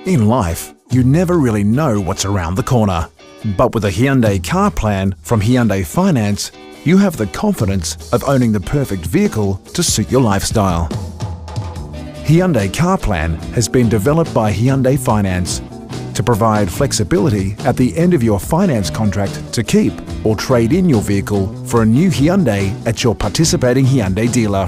In life, you never really know what's around the corner. But with a Hyundai car plan from Hyundai Finance, you have the confidence of owning the perfect vehicle to suit your lifestyle. Hyundai Car Plan has been developed by Hyundai Finance to provide flexibility at the end of your finance contract to keep or trade in your vehicle for a new Hyundai at your participating Hyundai dealer.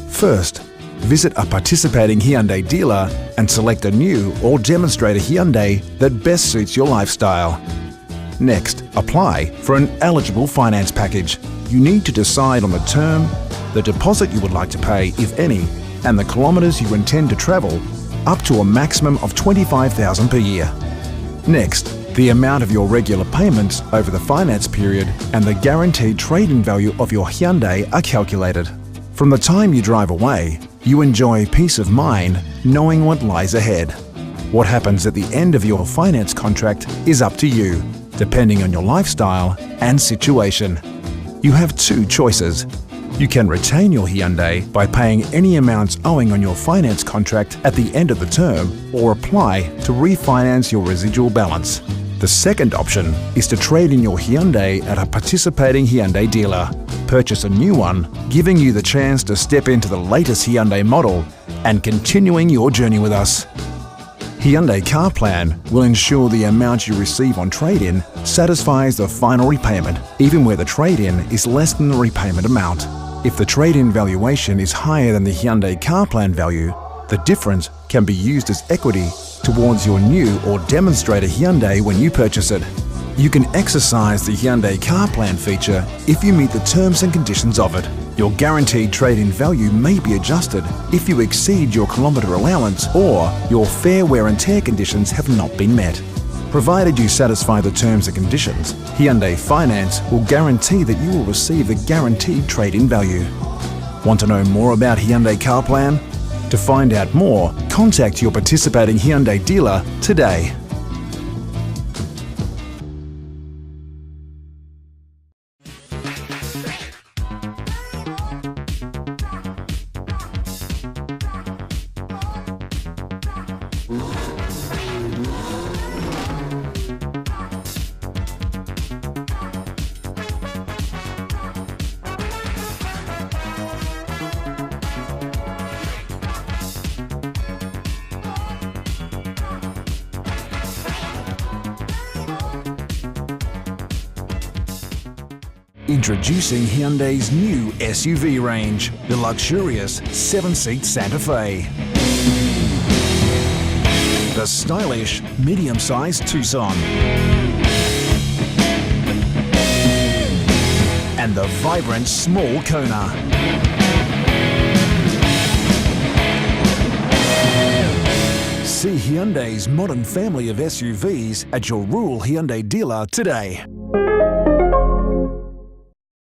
First, visit a participating Hyundai dealer and select a new or demonstrator Hyundai that best suits your lifestyle. Next, apply for an eligible finance package. You need to decide on the term, the deposit you would like to pay, if any, and the kilometres you intend to travel, up to a maximum of $25,000 per year. Next, the amount of your regular payments over the finance period and the guaranteed trade-in value of your Hyundai are calculated. From the time you drive away, you enjoy peace of mind knowing what lies ahead. What happens at the end of your finance contract is up to you, depending on your lifestyle and situation. You have two choices. You can retain your Hyundai by paying any amounts owing on your finance contract at the end of the term, or apply to refinance your residual balance. The second option is to trade in your Hyundai at a participating Hyundai dealer. Purchase a new one, giving you the chance to step into the latest Hyundai model and continuing your journey with us. Hyundai Car Plan will ensure the amount you receive on trade-in satisfies the final repayment, even where the trade-in is less than the repayment amount. If the trade-in valuation is higher than the Hyundai Car Plan value, the difference can be used as equity towards your new or demonstrator Hyundai when you purchase it. You can exercise the Hyundai Car Plan feature if you meet the terms and conditions of it. Your guaranteed trade-in value may be adjusted if you exceed your kilometre allowance or your fair wear and tear conditions have not been met. Provided you satisfy the terms and conditions, Hyundai Finance will guarantee that you will receive the guaranteed trade-in value. Want to know more about Hyundai Car Plan? To find out more, contact your participating Hyundai dealer today. Introducing Hyundai's new SUV range, the luxurious 7-seat Santa Fe, the stylish medium-sized Tucson, and the vibrant small Kona. See Hyundai's modern family of SUVs at your rural Hyundai dealer today.